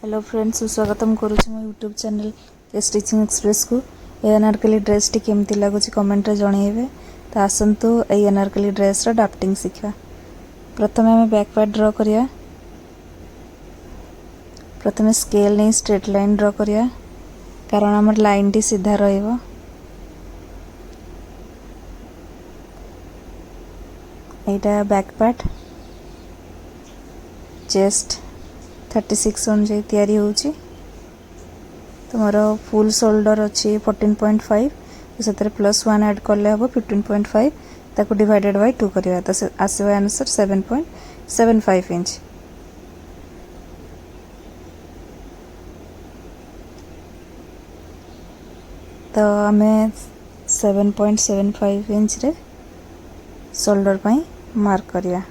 Hello friends, सुस्वागतम करुँच मो YouTube channel stitching express को। ए अनारकली ड्रेस टी केमती लगुच कमेंट जनइबे। तो आसतु ए अनारकली ड्रेस रा ड्राफ्टिंग शिखा। प्रथम आम बैक पार्ट ड्र करिया। प्रथम स्केल नहीं स्ट्रेट लाइन ड्र करिया, कारण आमर लाइन टी सीधा रहिबो। एटा बैक पार्ट चेस्ट 36 अनुजाई तैयारी होची। तो मोर फुल शोल्डर अच्छी 14.5, तो से प्लस 1 ऐड कले हम 15.5, ताको डिवाइडेड बाय 2 करिया, तो आसवा आंसर 7.75 इंच। तो आमे 7.75 इंच रे शोल्डर पई मार्क करिया।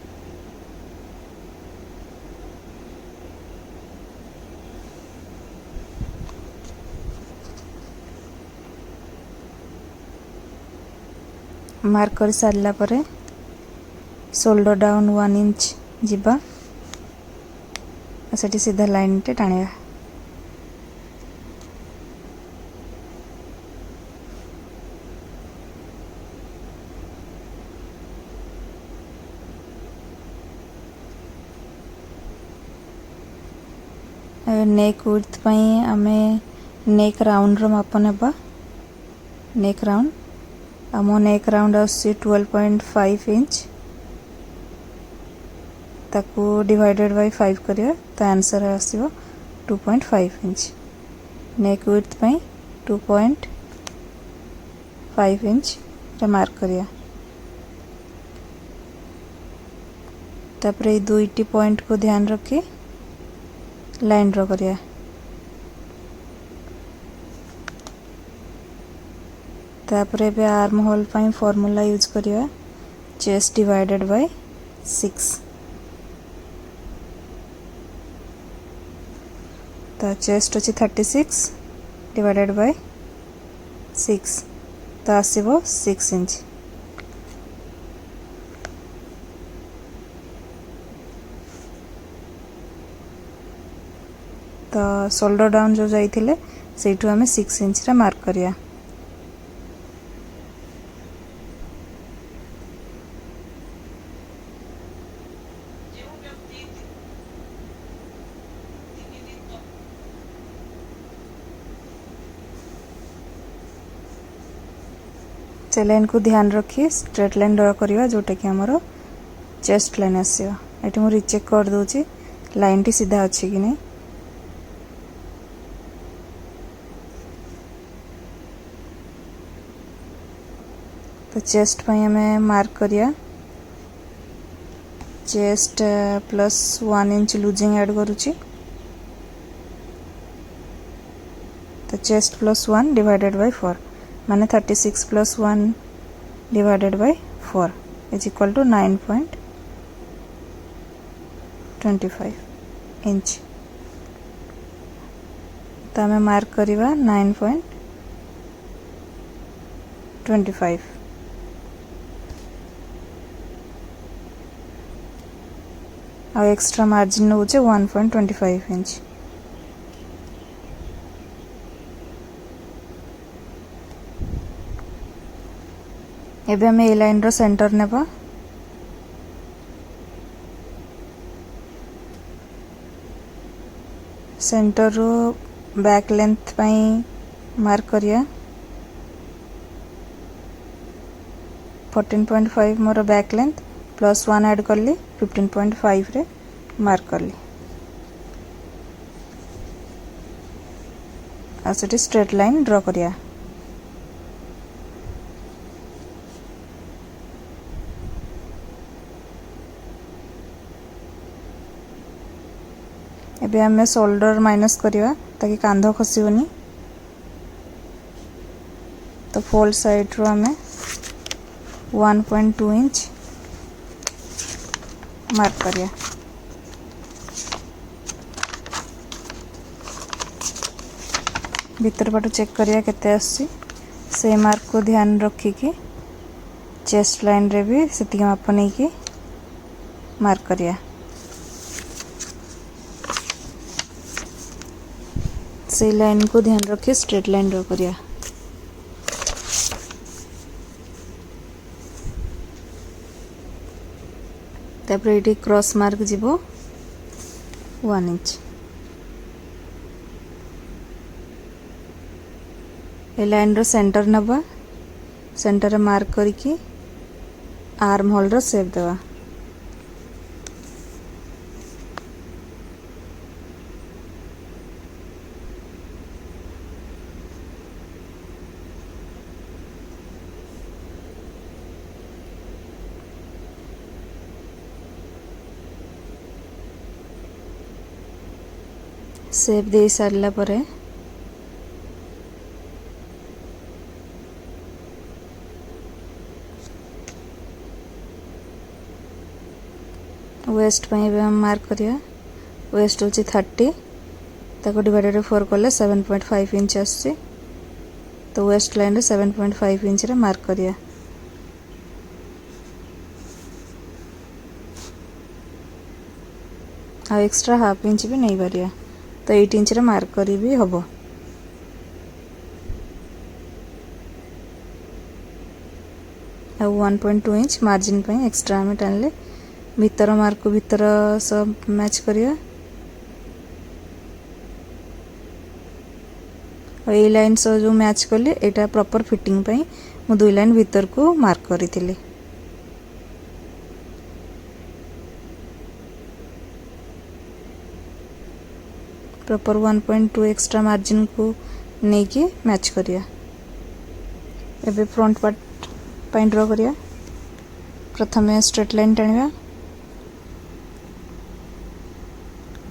मार्क कर सारला परे शोल्डर डाउन 1 इंच जिबा, सेठी सीधा लाइन टे टाणिया। नेक विड्थ पई आमे नेक राउंड रो माप नेबा। नेक राउंड आमो नेक राउंड आसी 12.5 इंच, ताकू डिवाइडेड बाय 5 करिया, तो आंसर आसीबो 2.5 इंच। नेक विड्थ पई 2.5 इंच रे मार्क करिया। तापरे दुईटी पॉइंट को ध्यान रखी लाइन ड्रॉ करिया। तापरे बे आर्म होल पाई फॉर्मूला यूज करिया, चेस्ट डिवाइडेड बाय 6। तो चेस्ट अच्छी 36 डिवाइडेड बाय 6, तो आसीबो 6 इंच। तो शोल्डर डाउन जो जाइथिले सेठू हमें 6 इंच रे मार्क करिया। से लाइन को ध्यान रखी स्ट्रेट लाइन ड्रा करिवा, जोटा कि हमरो चेस्ट लाइन आसीबो। एठी मु रीचेक कर दोची लाइन टी सीधा अछि कि नै। तो चेस्ट पई हमें मार्क करिया। Chest plus 1 inch losing add करूची। तो चेस्ट प्लस 1 डिवाइडेड बाय 4 माने 36 plus 1 divided by 4 is equal to 9.25 inch. तो हमें मार्क करिवा 9.25। और एक्स्ट्रा मार्जिन होचे 1.25 इंच। एबे हमें ए लाइन रो सेंटर नेबा। सेंटर रो बैक लेंथ पई मार्क करिया। 14.5 मोर बैक लेंथ प्लस 1 ऐड करली 15.5 रे मार्क करली। आ सेठी स्ट्रेट लाइन ड्रॉ करिया। एबे हमें शोल्डर माइनस करिवा ताकि कांध खसिबनी। तो फोल्ड साइड रो हमें 1.2 इंच मार्क करिया। भीतर पटू चेक करिया केते आसी, से मार्क को ध्यान रखी कि चेस्ट लाइन रे भी सेति माप नै कि मार्क करिया। से लाइन को ध्यान रखिए स्ट्रेट लाइन ड्रॉ करिया। तापर ये क्रॉस मार्क जीवो 1 इंच। ए लाइन रो सेंटर नबा, सेंटर रे मार्क करके आर्म होल रो शेप देवा। शेप दे सारला परे वेस्ट पे भी हम मार्क करिया। वेस्ट होची 30 ताको डिवाइडेड 4 कले 7.5 इंच आछे। तो वेस्ट लाइन रे 7.5 इंच रे मार्क करिया। आ एक्स्ट्रा हाफ इंच भी नहीं बारिया, तो 8 इंच रे मार्क करी भी हबो। आ 1.2 इंच मार्जिन पे एक्स्ट्रा हम टानले भीतर मार्क को भीतर सब मैच करिया। और ये लाइन सब जो मैच कली एटा प्रॉपर फिटिंग पे मु 2 लाइन भीतर को मार्क करी थिली। प्रॉपर 1.2 एक्स्ट्रा मार्जिन को नहीं के मैच करिया। एबे फ्रंट पार्ट पे ड्रॉ करिया। प्रथमे स्ट्रेट लाइन टाणिया,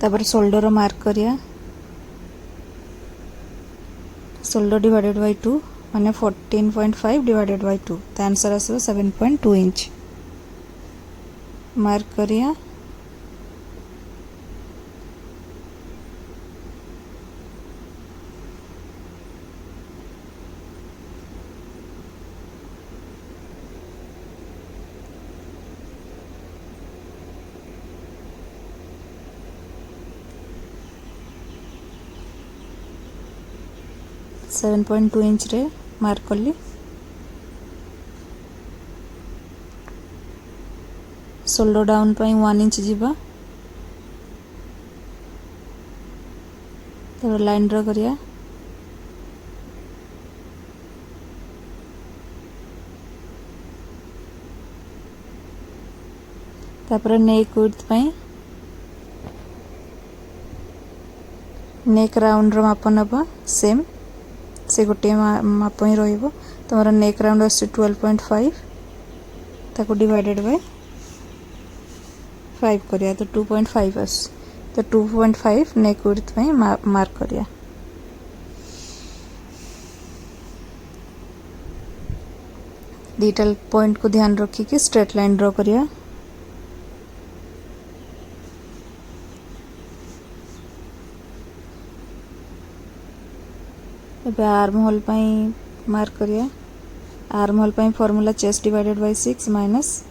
तापर शोल्डर मार्क करिया। शोल्डर डिवाइडेड बाय 2 माने 14.5 डिवाइडेड बाय 2, तो आंसर आसो 7.2 इंच। मार्क करिया। सेवन 7.2 इंच रे मार्क कली। शोल्डर डाउन पे 1 इंच जीवा। तो लाइन ड्रॉ करिया। तापर नेक विड्थ पे नेक राउंड रो माप नबा सेम से गोटे माप ही रहिबो। तमरा नेक राउंड आसे 12.5 ताको डिवाइडेड बाय 5 करिया, तो 2.5 आस। तो 2.5 नेक विड्थ पे मार्क करिया। डिटेल पॉइंट को ध्यान रखी कि स्ट्रेट लाइन ड्रॉ करिया। एबे आर्म होल पे मार्क करिया। आर्म होल पे formula chest divided bye 6 minus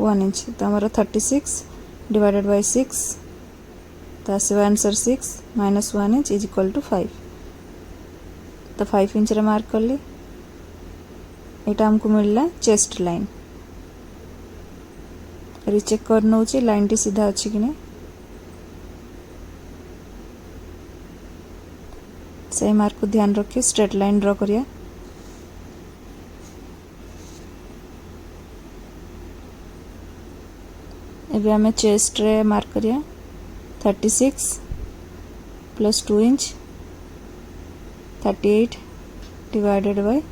1 inch, तो हमारा 36 डिवाइडेड बाय 6, तो आसो answer 6 minus 1 inch is equal to 5। तो 5 इंच रे मार्क करली। एटा हमको मिलला चेस्ट लाइन। रिचेक कर नउची लाइन टी सीधा अछि कि नहीं। सही मार्क को ध्यान रखिए स्ट्रेट लाइन ड्रॉ करिया। एबे हमें चेस्ट रे मार्क करिया 36 plus 2 inch 38 divided by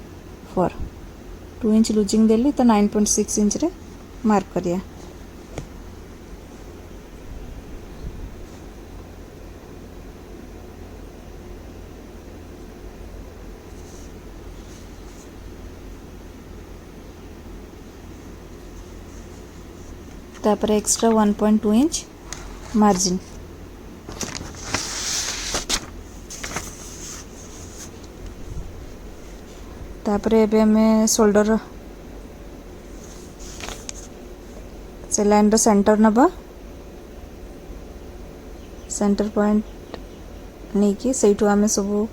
4। 2 inch loosing देली तो 9.6 इंच रे मार्क करिया। तापर एक्स्ट्रा 1.2 इंच मार्जिन। तापर एबे हमें शोल्डर से लाइन रो सेंटर नबा। सेंटर पॉइंट नहीं कि सेठू आमे सब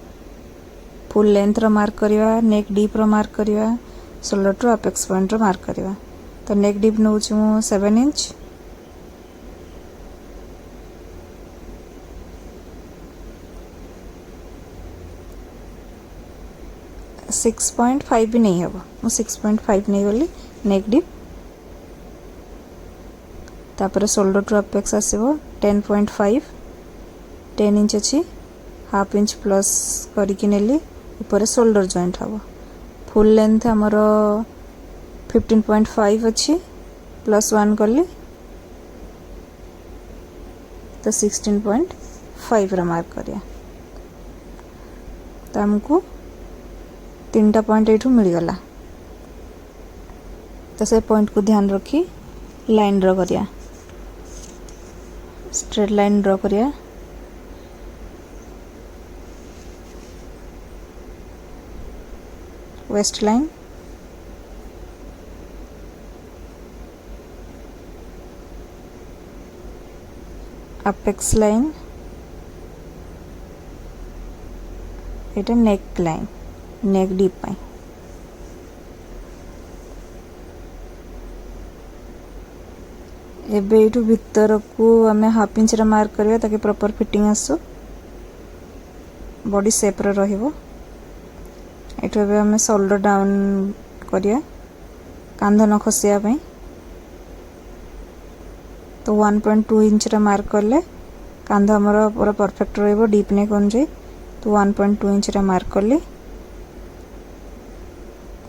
फुल लेंथ रो मार्क करिवा नेक डीप रो मार्क करिवा शोल्डर टू अपेक्स पॉइंट रो मार्क करिवा तो नेक डीप नौ 7 इंच 6.5 भी नहीं हम मु 6.5 नहीं गली नेक डीप तापर शोल्डर टू अपेक्स आसीबो 10.5 10 इंच अच्छी हाफ इंच प्लस करके नेली ऊपर शोल्डर जॉइंट हम फुल लेंथ हमर 15.5 अच्छी प्लस 1 कली तो 16.5 रा मार्क करिया तो हमको 3टा पॉइंट एठू मिल गला तो से पॉइंट को ध्यान रखी लाइन ड्रॉ करिया स्ट्रेट लाइन ड्रॉ करिया वेस्ट लाइन अपेक्स लाइन एटा नेक लाइन नेक डीप पाई एबे एठू भीतर को हमें हाफ इंच रा मार्क करिया ताकि प्रॉपर फिटिंग आसो बॉडी शेप रे रहिबो एठू एबे हमें शोल्डर डाउन करिया कांध न खसिया पई तो 1.2 इंच रा मार्क करले कांध हमर पूरा परफेक्ट रहिबो डीप नेक अनुसार तो 1.2 इंच रा मार्क करली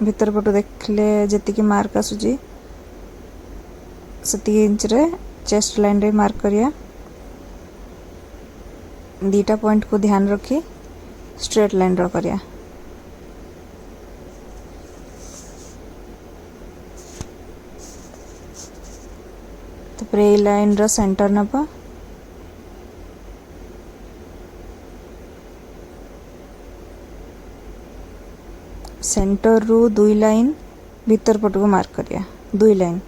भीतर पटो देखले जति की मार्क आसुजी सती इंच रे चेस्ट लाइन रे मार्क करिया दीटा पॉइंट को ध्यान रखी स्ट्रेट लाइन ड्रॉ करिया तो प्रे लाइन रो सेंटर नबा सेंटर रू 2 लाइन भीतर पट को मार्क करिया 2 लाइन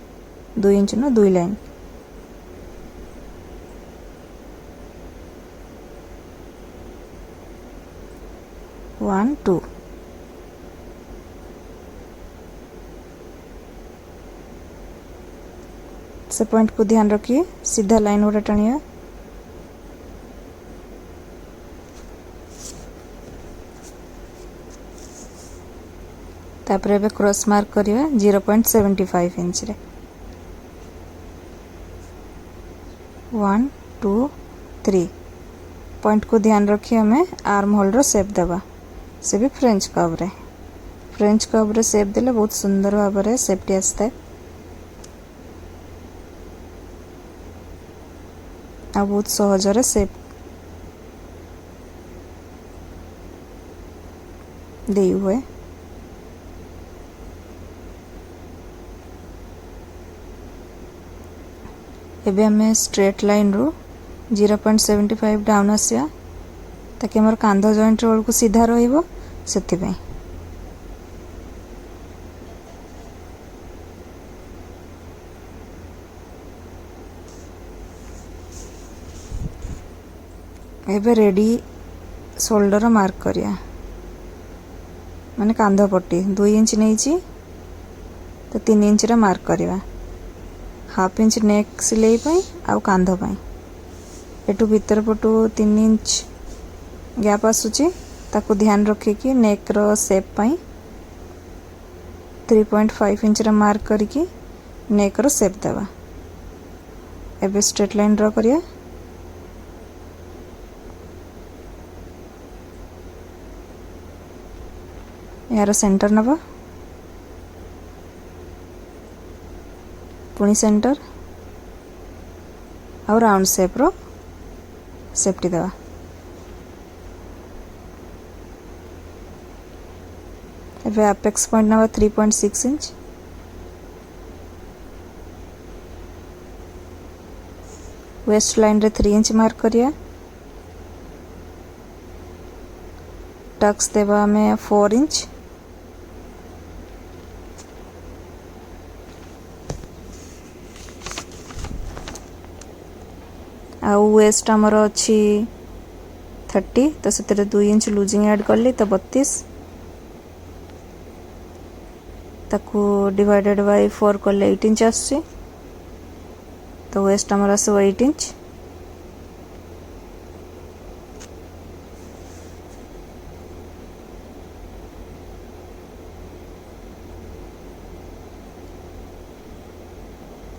2 इंच न 2 लाइन वन टू से पॉइंट को ध्यान रखिए सीधा लाइन गोटे टाणिया तापर एबे क्रॉस मार्क करिया 0.75 इंच रे 1 2 3 पॉइंट को ध्यान रखिए हमें आर्म होल रो शेप देबा से भी फ्रेंच कर्व रे शेप देले बहुत सुंदर भाव रे शेपटी आस्ते आ बहुत सहज रे शेप दे हुए एबे हमें स्ट्रेट लाइन रो 0.75 डाउन आसिया ताकि हमर कांध जॉइंट रोल को सीधा रहिबो सेति पे एबे रेडी शोल्डर मार्क करिया माने कांध पट्टी 2 इंच नहीं छी तो 3 इंच रे मार्क करिवा हाफ इंच नेक सिलाई पाई आउ कांध पाई एटू भीतर पटू 3 इंच गैप आसुची ताको ध्यान रखे कि नेक रो शेप पाई 3.5 इंच रे मार्क करके नेक रो शेप देवा एबे स्ट्रेट लाइन ड्रॉ करिया यार सेंटर नबा पुणी सेंटर और राउंड शेप रो सेफ्टी देवा एबे अपेक्स पॉइंट नबा 3.6 इंच वेस्ट लाइन रे 3 इंच मार्क करिया टक्स देवा में 4 इंच आउ वेस्ट आमर अच्छी 30 तो से 2 इंच लूजिंग ऐड कर ली तो 32 ताकू डिवाइडेड बाय 4 कले 8 इंच आसची तो वेस्ट आमर आसो 8 इंच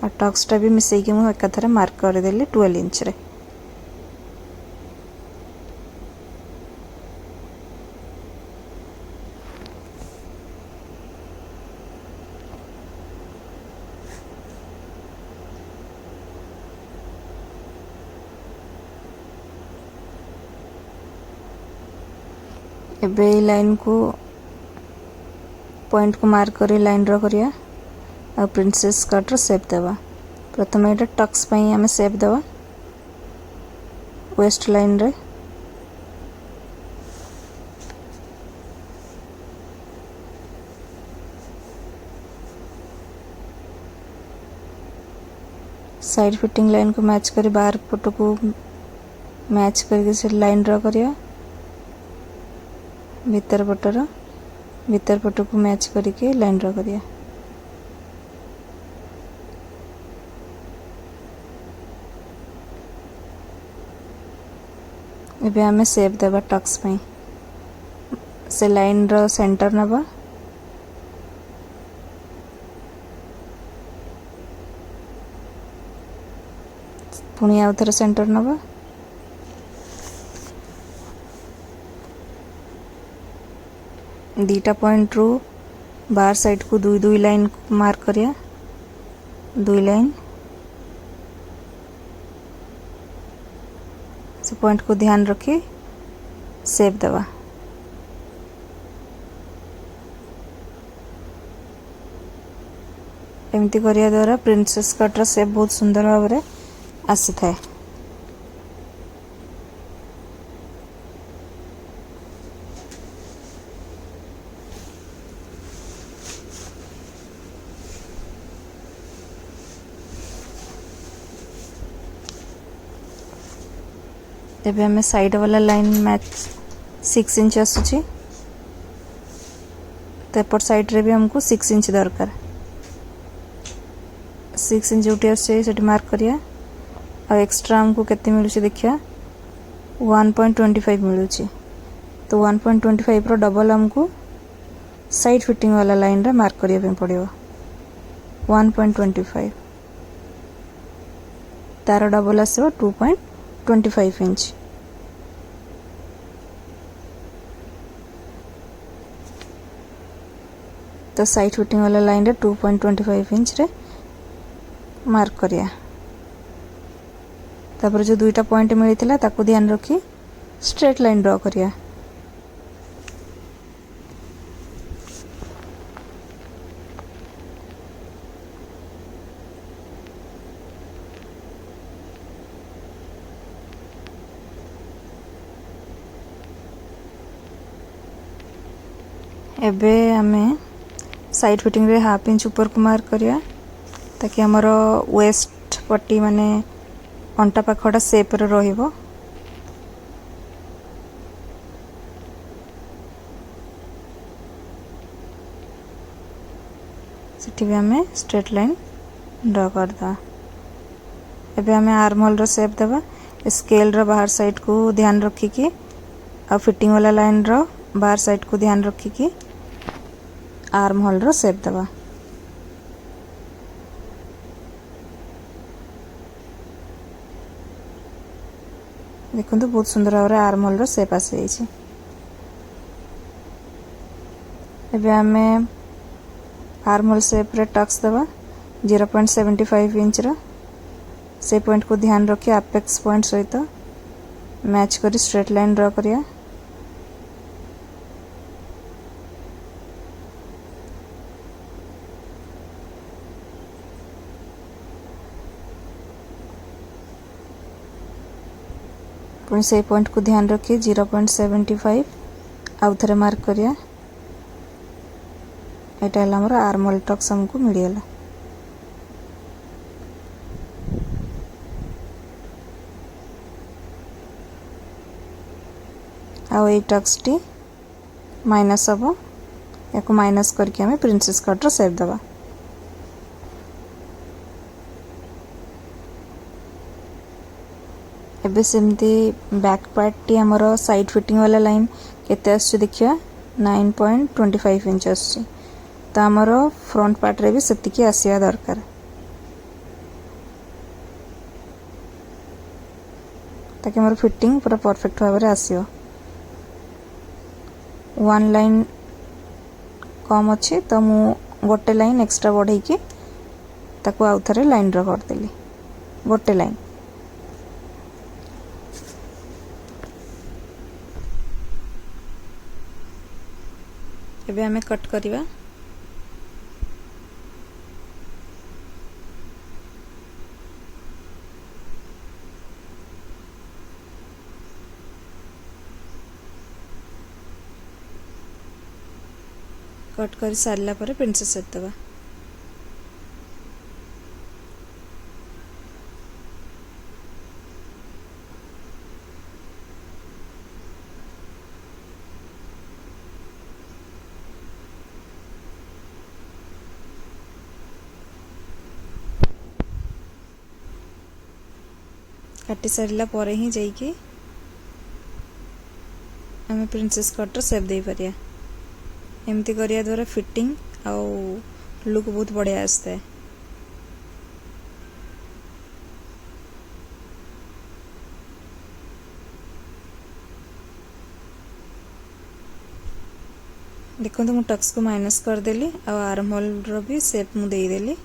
और टक्सटा भी मिसेकी मु एकाथरे मार्क करदेली 12 इंच रे एबे लाइन को पॉइंट को मार्क करी लाइन ड्रा करिया और प्रिंसेस कट रो शेप देवा प्रथम एटा टक्स पई हमें शेप देवा वेस्ट लाइन रे साइड फिटिंग लाइन को मैच करी बाहर पट को मैच करके से लाइन ड्रा करिया भीतर पट को मैच करके लाइन ड्रा करिया एबे हमें शेप देबा टक्स पई से लाइन रो सेंटर नबा पुणी आउ थरे सेंटर नबा दीटा पॉइंट रू बाहर साइड को दुई दुई लाइन मार्क करिया दुई लाइन से पॉइंट को ध्यान रखी शेप देवा एमती करिया द्वारा प्रिंसेस कट रो शेप बहुत सुंदर भाव रे आसी थाए एबे हमें साइड वाला लाइन मैच 6 इंच आसुची तो एपट साइड रे भी हमको 6 इंच दरकार 6 इंच उठी आसे सेठी मार्क करिया और एक्स्ट्रा हमको केते मिलुची देखिया 1.25 मिलुची तो 1.25 रो डबल हमको साइड फिटिंग वाला लाइन रे मार्क करिया पे पड़ियो 1.25 तार डबल आसो 2.25 इंच तो साइड फिटिंग वाला लाइन रे 2.25 इंच रे मार्क करिया तापर जो दुईटा पॉइंट मिलता ताको ध्यान रखी स्ट्रेट लाइन ड्रॉ करिया एबे हमें साइड फिटिंग रे हाफ इंच ऊपर को मार्क करिया ताकि हमर वेस्ट पट्टी माने अंटा पाखटा शेप रे रहिबो सेठी भी हमें स्ट्रेट लाइन ड्रॉ करदा एबे हमें आर्म होल रो शेप देबा स्केल रो बाहर साइड को ध्यान रखी कि आ फिटिंग वाला लाइन रो बाहर साइड को ध्यान रखी कि आर्म होल रो शेप देबा देखो तो बहुत सुंदर भाव आर्म होल रो शेप आसी जाइए एबे हमें आर्म होल शेप रे टक्स देबा 0.75 इंच रो से पॉइंट को ध्यान रखी अपेक्स पॉइंट सहित मैच करी स्ट्रेट लाइन ड्रॉ करिया पुणी से पॉइंट को ध्यान रखिए 0.75 आउ थरे मार्क करिया एटा हला हमर आर्म होल टक्स हमको मिलियला आउ ये टक्स टी माइनस हम या माइनस करके हमें प्रिंसेस कटर शेप दबा। एबे सेमती बैक पार्ट टी हमर साइड फिटिंग वाला लाइन केते आछे देखिया 9.25 इंच आछे। तो हमर फ्रंट पार्ट रे भी सेतिकी आसीया दरकार। ताकि हमर फिटिंग पूरा परफेक्ट भाव रे आसीयो। वन लाइन कम अच्छे तो मु गोटे लाइन एक्स्ट्रा बढ़े की ताको आउ थरे लाइन ड्रा कर देली गोटे लाइन। एबे हमें कट करिवा। कट कर सारला परे प्रिंसेस सेट दबा। काटी सारला परे ही जाइए आम प्रिंसेस कटर शेप दे पारिया। एमती करिया द्वारा फिटिंग आउ लुक बहुत बढ़िया आसता है। देखो तो मुझे टक्स को माइनस कर देली आ आर्म होल रो भी शेप मु दे देली।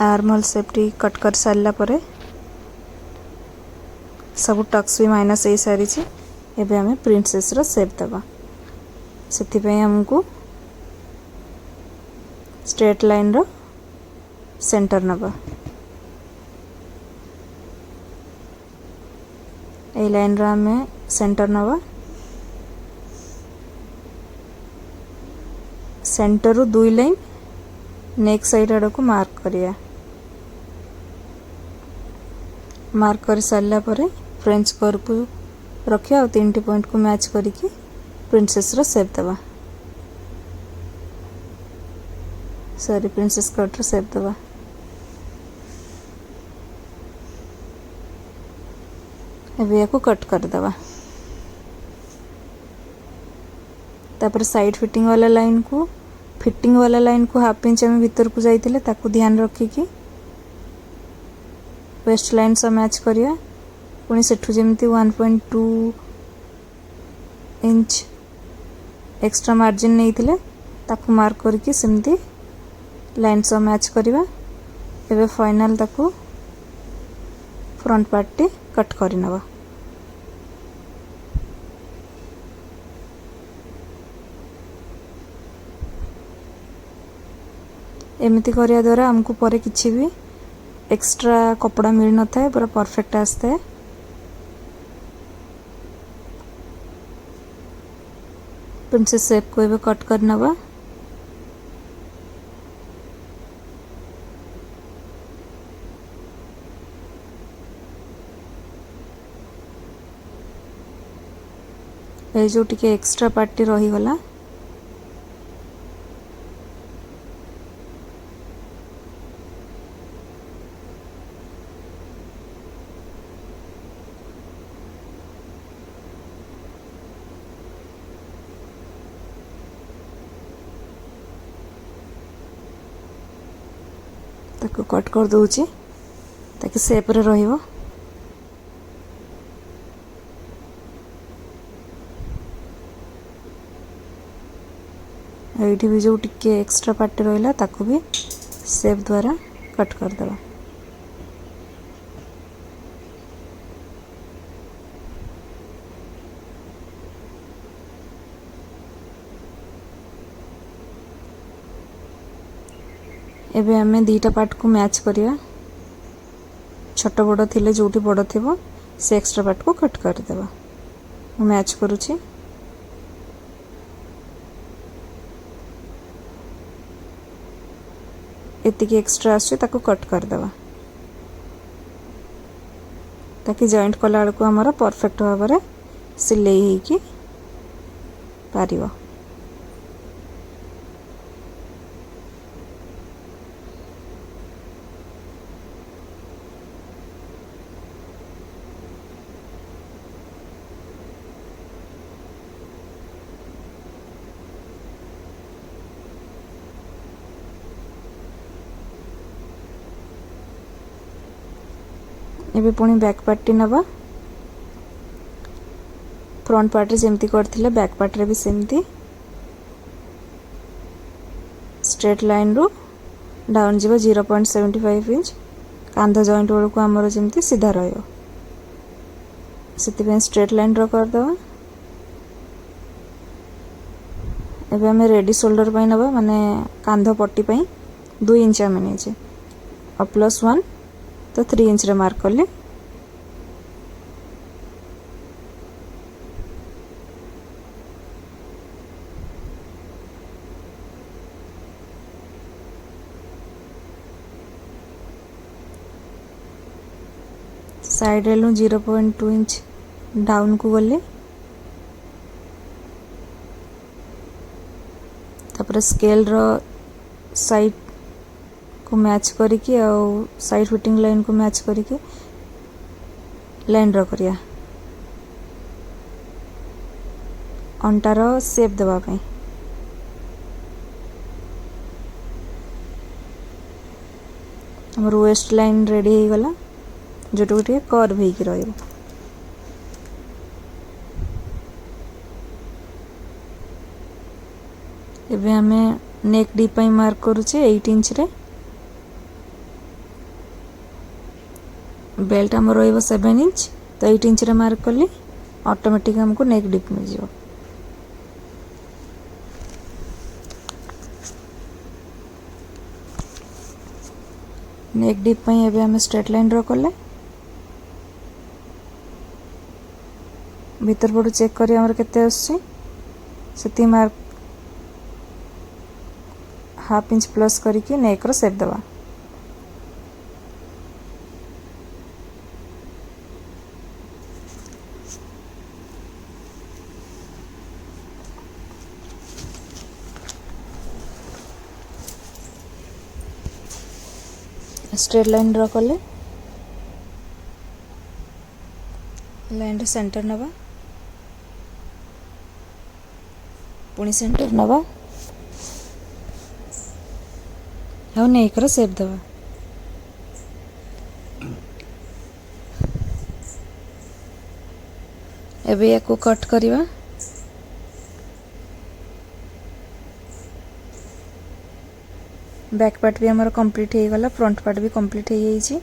आर्म होल शेप टी कट कर सारला परे सब टक्स भी माइनस हो सारी। एबे हमें प्रिंसेस रो शेप दबा। सेति पे हमको स्ट्रेट लाइन रो सेंटर नबा। ए लाइन रो हमें सेंटर नबा। सेंटर रो दुई लाइन नेक साइड आड़ को मार्क करिया। मार्क कर सारला परे फ्रेंच कर्व को रखिया और 3 पॉइंट को मैच करके प्रिंसेस रो शेप दबा। सॉरी प्रिंसेस कट रो शेप दबा। एबे याको कट कर दबा। तापर साइड फिटिंग वाला लाइन को हाफ इंच हम भीतर को जाइतिले ताको ध्यान रखी कि वेस्ट लाइन से मैच करिया। पुणी सेठू जेमती 1.2 इंच एक्स्ट्रा मार्जिन नहीं थिले ताको मार्क करके सेमती लाइन से मैच करिवा। एबे फाइनल ताको फ्रंट पार्ट टी कट करि नबा। एमती करिया द्वारा हमको परे किछि भी एक्स्ट्रा कपड़ा मिल न था पूरा परफेक्ट आसता है। प्रिंसेस शेप को एबे कट कर नबा। ए जो टिके एक्स्ट्रा पार्टी रही गला ताको कट कर दूची ताकि शेप रे रहिबो। एठी भी जो टिके एक्स्ट्रा पार्ट रहिला ताको भी शेप द्वारा कट कर देबा। एबे हमें दीटा पार्ट को मैच करिया छोट बड़ थिले जोटी बड़ थिबो से एक्स्ट्रा पार्ट को कट कर देबा मैच करूची एतिकी एक्स्ट्रा आछे ताको कट कर देबा ताकि जॉइंट कला बेलू हमर परफेक्ट भाव में सिलाई होइकी पारिबो। एबे पुणी बैक पार्ट टी नबा फ्रंट पार्ट रे जेमती करथिले बैक पार्ट रे भी सेमती स्ट्रेट लाइन रो डाउन जीवो 0.75 इंच कांध जॉइंट बेलू हमर जेमती सीधा रहयो सेति स्ट्रेट लाइन ड्रा कर दवा। एबे हमें रेडी शोल्डर पई नबा माने कांध पट्टी पई 2 इंच हमें नेचे और +1 तो 3 इंच रे मार्क करले साइड रे 0.2 इंच डाउन को गले तापर स्केल रो साइड को मैच करिकी और साइड फिटिंग लाइन को मैच करिकी लाइन ड्रा करिया अंटार शेप देबा पई। हमर वेस्ट लाइन रेडी हो गला जोटो गोटे कर्व होइकी रहइबो। एबे हमें नेक डी पई मार्क करूचे 8 इंच रे बेल्ट हमर रहइबो 7 इंच तो 8 इंच रे मार्क करली ऑटोमेटिक हमको नेक डीप मिल जिवो। नेक डीप पई एबे हमें स्ट्रेट लाइन ड्रा करले भीतर पटू चेक करी हमर केते आछी सेति मार्क हाफ इंच प्लस करिकी नेक रो शेप देबा। स्ट्रेट लाइन ड्रा कले लाइन रे सेंटर नबा पुणी सेंटर नबा और नेक रो शेप देबा। एबे याको कट करिवा बैक पार्ट भी हमारा कंप्लीट हो गला फ्रंट पार्ट भी कंप्लीट हो जाइए।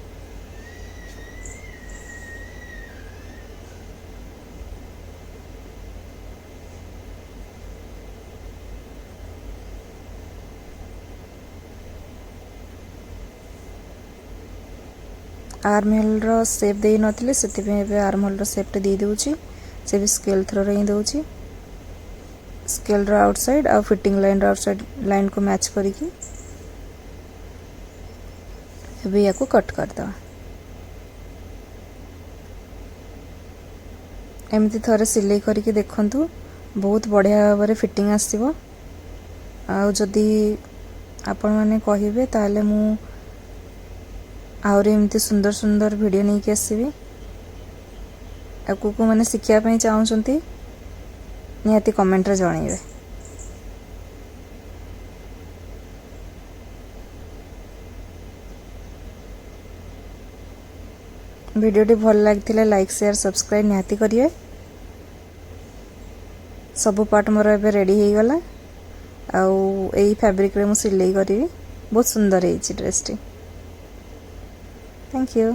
आर्म होल रो शेप दे नथिले सेति पे एबे आर्म होल रो शेप दे देउची से भी स्केल थ्रो रे देउची स्केल रो आउटसाइड और फिटिंग लाइन रो आउटसाइड लाइन को मैच करिकी एबे याको कट कर दवा। एमती थरे सिलाई करके देखंतु बहुत बढ़िया भाव में फिटिंग आसीबो। आ जदि आपण माने कहिबे ताले मु आउरी एमती सुंदर सुंदर वीडियो नहीं के आसीबी। आकु को माने शिक्षा पई चाहउछंती निहाती कमेंट रे जणाइबे। वीडियोटी भल लगी लाइक शेयर सब्सक्राइब निहाती करिए। सब पार्ट मोर एबे रेडी हो गला आउ एई फैब्रिक रे मु सिलाई करी बहुत सुंदर है ड्रेस टी। Thank you.